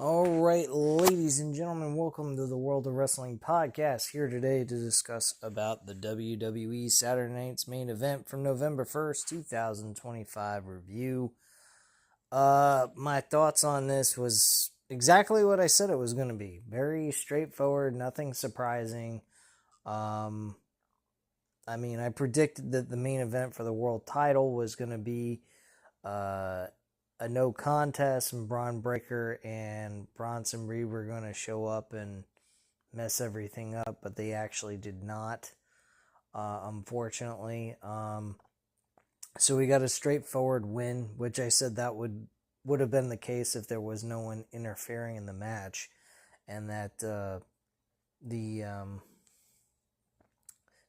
All right, ladies and gentlemen, welcome to the World of Wrestling podcast. Here today to discuss about the WWE Saturday Night's main event from November 1st, 2025 review. My thoughts on this was exactly what I said it was going to be. Very straightforward, nothing surprising. I predicted that the main event for the world title was going to be a no contest, and Braun Breaker and Bronson Reed were going to show up and mess everything up, but they actually did not, unfortunately. So we got a straightforward win, which I said that would have been the case if there was no one interfering in the match, and that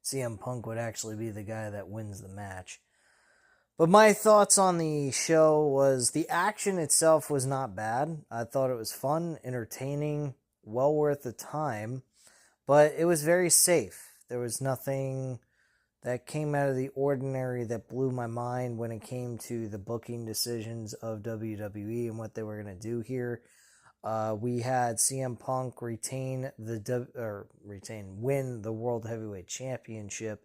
CM Punk would actually be the guy that wins the match. But my thoughts on the show was the action itself was not bad. I thought it was fun, entertaining, well worth the time, but it was very safe. There was nothing that came out of the ordinary that blew my mind when it came to the booking decisions of WWE and what they were going to do here. We had CM Punk win the World Heavyweight Championship.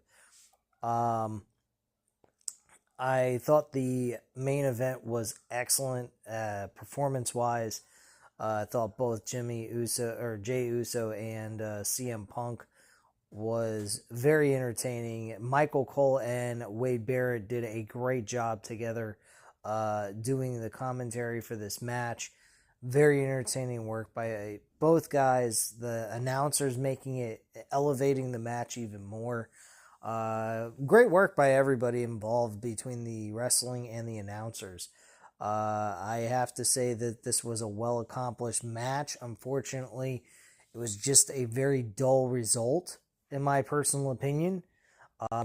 I thought the main event was excellent performance-wise. I thought both Jay Uso and CM Punk was very entertaining. Michael Cole and Wade Barrett did a great job together doing the commentary for this match. Very entertaining work by both guys. The announcers elevating the match even more. Great work by everybody involved between the wrestling and the announcers. I have to say that this was a well-accomplished match. Unfortunately, it was just a very dull result, in my personal opinion.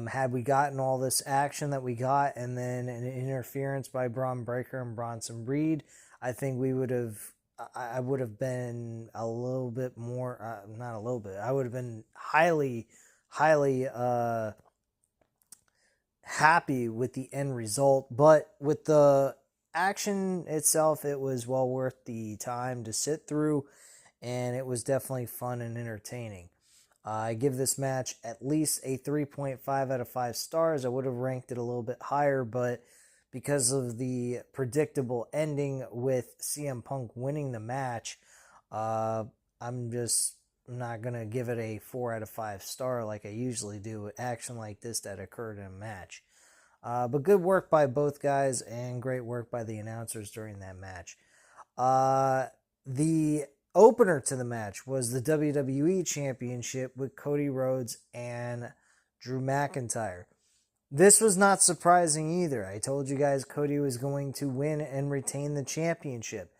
Had we gotten all this action that we got and then an interference by Braun Breaker and Bronson Reed, I think I would have been a little bit more, not a little bit, I would have been highly happy with the end result. But with the action itself, it was well worth the time to sit through, and it was definitely fun and entertaining. I give this match at least a 3.5 out of 5 stars. I would have ranked it a little bit higher, but because of the predictable ending with CM Punk winning the match, I'm just not going to give it a 4 out of 5 star like I usually do with action like this that occurred in a match. But good work by both guys and great work by the announcers during that match. The opener to the match was the WWE Championship with Cody Rhodes and Drew McIntyre. This was not surprising either. I told you guys Cody was going to win and retain the championship,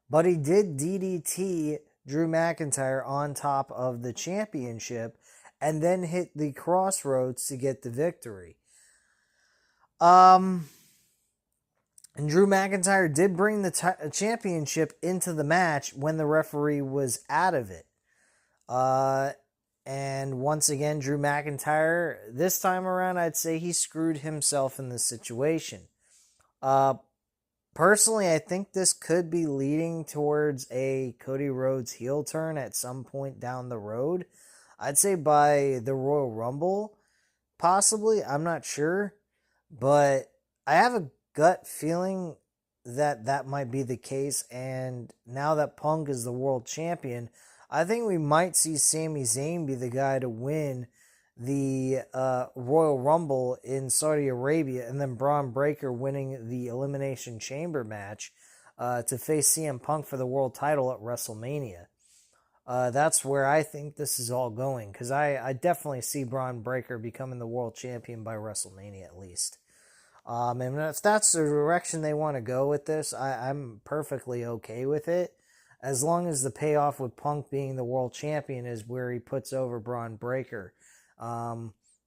but he did DDT Drew McIntyre on top of the championship and then hit the Crossroads to get the victory. And Drew McIntyre did bring the championship into the match when the referee was out of it. And once again, Drew McIntyre, this time around, I'd say he screwed himself in this situation. Personally, I think this could be leading towards a Cody Rhodes heel turn at some point down the road. I'd say by the Royal Rumble, possibly. I'm not sure. But I have a gut feeling that that might be the case. And now that Punk is the world champion, I think we might see Sami Zayn be the guy to win the Royal Rumble in Saudi Arabia, and then Braun Breaker winning the Elimination Chamber match to face CM Punk for the world title at WrestleMania. That's where I think this is all going, because I definitely see Braun Breaker becoming the world champion by WrestleMania at least. And if that's the direction they want to go with this, I'm perfectly okay with it. As long as the payoff with Punk being the world champion is where he puts over Braun Breaker.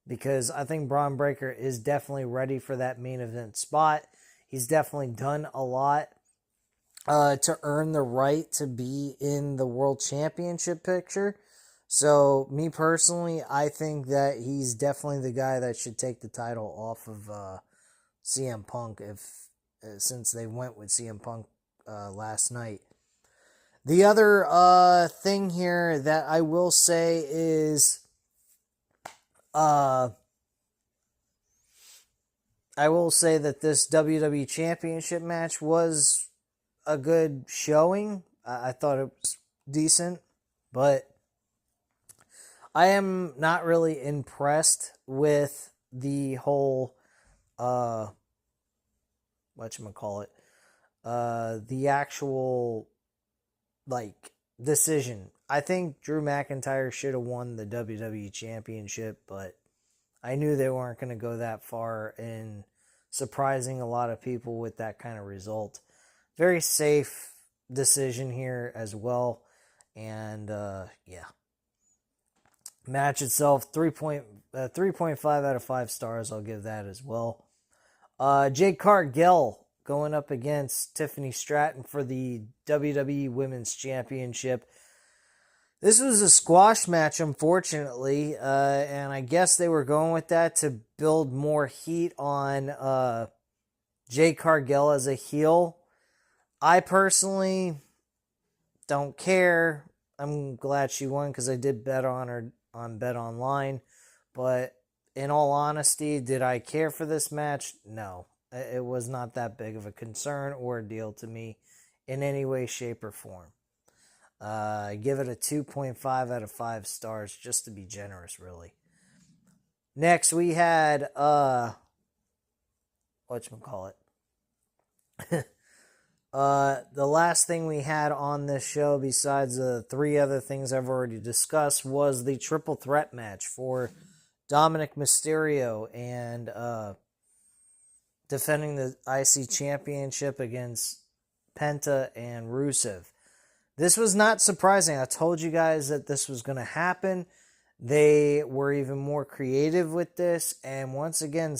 Because I think Braun Breaker is definitely ready for that main event spot. He's definitely done a lot to earn the right to be in the world championship picture. So, me personally, I think that he's definitely the guy that should take the title off of CM Punk since they went with CM Punk last night. The other thing here that I will say is I will say that this WWE Championship match was a good showing. I thought it was decent, but I am not really impressed with the whole whatchamacallit, the actual like decision. I think Drew McIntyre should have won the WWE Championship, but I knew they weren't going to go that far in surprising a lot of people with that kind of result. Very safe decision here as well. And yeah. Match itself, 3.5 out of 5 stars. I'll give that as well. Jade Cargill going up against Tiffany Stratton for the WWE Women's Championship. This was a squash match, unfortunately, and I guess they were going with that to build more heat on Jade Cargill as a heel. I personally don't care. I'm glad she won because I did bet on her on Bet Online, but in all honesty, did I care for this match? No. It was not that big of a concern or a deal to me in any way, shape, or form. I give it a 2.5 out of 5 stars, just to be generous, really. Next, we had, whatchamacallit. The last thing we had on this show, besides the 3 other things I've already discussed, was the triple threat match for Dominic Mysterio and defending the IC Championship against Penta and Rusev. This was not surprising. I told you guys that this was going to happen. They were even more creative with this, and once again,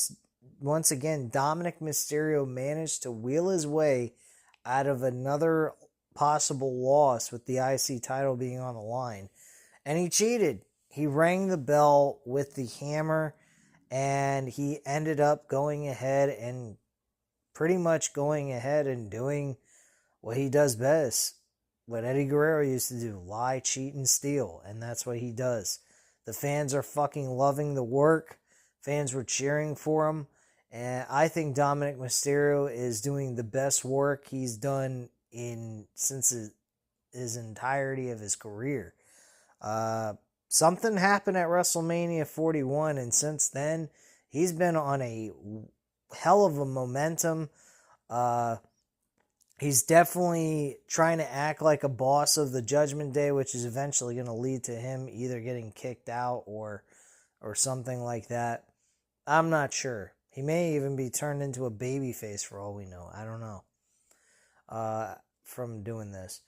Dominic Mysterio managed to wheel his way out of another possible loss with the IC title being on the line. And he cheated. He rang the bell with the hammer, and he ended up going ahead and doing what he does best. What Eddie Guerrero used to do, lie, cheat, and steal. And that's what he does. The fans are fucking loving the work. Fans were cheering for him. And I think Dominic Mysterio is doing the best work he's done since his entirety of his career. Something happened at WrestleMania 41, and since then, he's been on a hell of a momentum. He's definitely trying to act like a boss of the Judgment Day, which is eventually going to lead to him either getting kicked out or something like that. I'm not sure. He may even be turned into a babyface for all we know. I don't know. From doing this.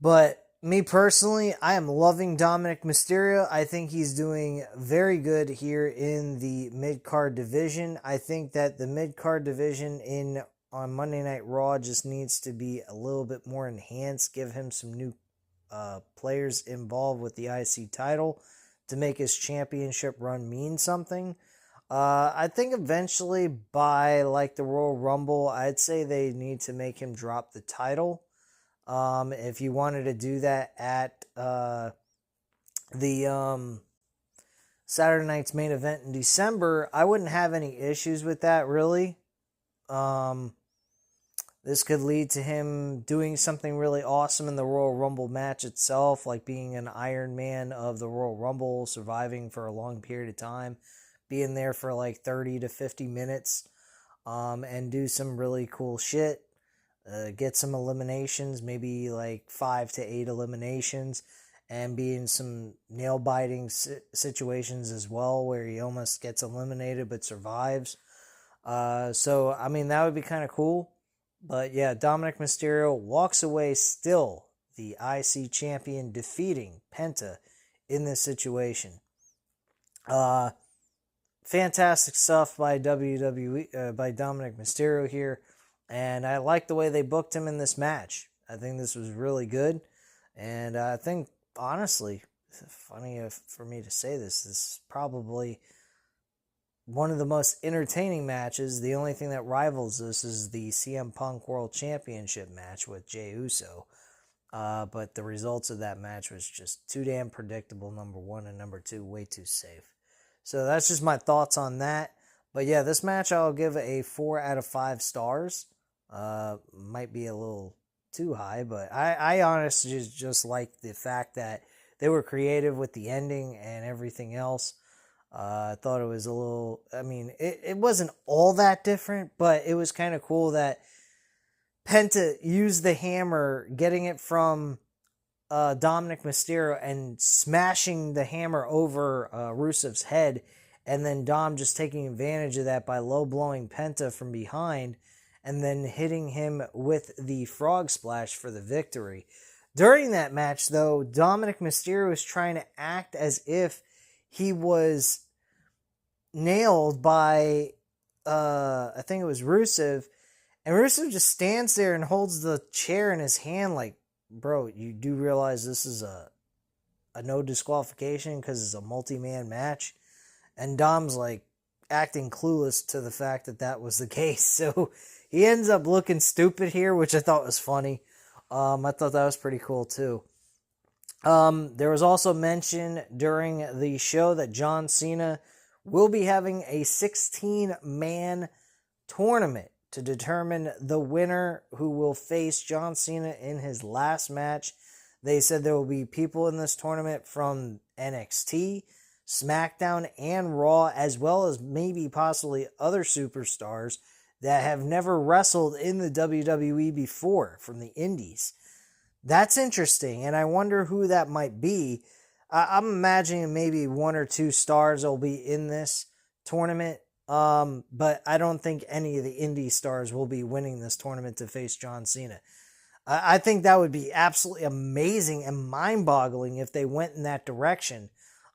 But me personally, I am loving Dominic Mysterio. I think he's doing very good here in the mid-card division. I think that the mid-card division on Monday Night Raw just needs to be a little bit more enhanced. Give him some new players involved with the IC title to make his championship run mean something. I think eventually by like the Royal Rumble, I'd say they need to make him drop the title. If you wanted to do that at the Saturday night's main event in December, I wouldn't have any issues with that, really. This could lead to him doing something really awesome in the Royal Rumble match itself, like being an Iron Man of the Royal Rumble, surviving for a long period of time, being there for like 30 to 50 minutes, and do some really cool shit. Get some eliminations, maybe like 5 to 8 eliminations, and be in some nail-biting situations as well, where he almost gets eliminated but survives. So, I mean, that would be kind of cool. But yeah, Dominic Mysterio walks away still the IC champion, defeating Penta in this situation. Fantastic stuff by WWE, by Dominic Mysterio here. And I like the way they booked him in this match. I think this was really good. And I think, honestly, it's funny for me to say this is probably one of the most entertaining matches. The only thing that rivals this is the CM Punk World Championship match with Jey Uso. But the results of that match was just too damn predictable, number one, and number two, way too safe. So that's just my thoughts on that. But yeah, this match I'll give a 4 out of 5 stars. Might be a little too high, but I honestly just like the fact that they were creative with the ending and everything else. I thought it was a little, I mean, it wasn't all that different, but it was kind of cool that Penta used the hammer, getting it from Dominic Mysterio and smashing the hammer over Rusev's head, and then Dom just taking advantage of that by low blowing Penta from behind and then hitting him with the frog splash for the victory. During that match, though, Dominic Mysterio was trying to act as if he was nailed by, I think it was Rusev, and Rusev just stands there and holds the chair in his hand like, bro, you do realize this is a no disqualification because it's a multi-man match? And Dom's like acting clueless to the fact that that was the case. So he ends up looking stupid here, which I thought was funny. I thought that was pretty cool too. There was also mention during the show that John Cena will be having a 16-man tournament to determine the winner who will face John Cena in his last match. They said there will be people in this tournament from NXT, SmackDown, and Raw, as well as maybe possibly other superstars that have never wrestled in the WWE before from the indies. That's interesting, and I wonder who that might be. I'm imagining maybe one or two stars will be in this tournament, but I don't think any of the indie stars will be winning this tournament to face John Cena. I think that would be absolutely amazing and mind-boggling if they went in that direction.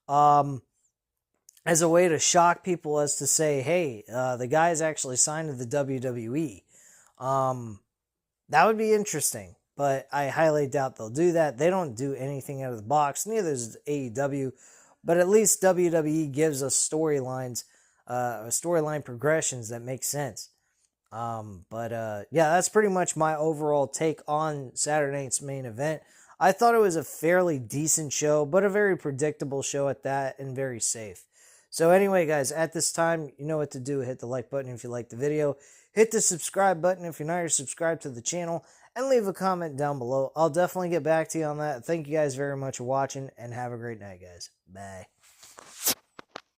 As a way to shock people, as to say, hey, the guy's actually signed to the WWE. That would be interesting, but I highly doubt they'll do that. They don't do anything out of the box. Neither does AEW, but at least WWE gives us storylines, storyline progressions that make sense. Yeah, that's pretty much my overall take on Saturday night's main event. I thought it was a fairly decent show, but a very predictable show at that, and very safe. So anyway, guys, at this time, you know what to do. Hit the like button if you liked the video. Hit the subscribe button if you're not already subscribed to the channel. And leave a comment down below. I'll definitely get back to you on that. Thank you guys very much for watching, and have a great night, guys. Bye.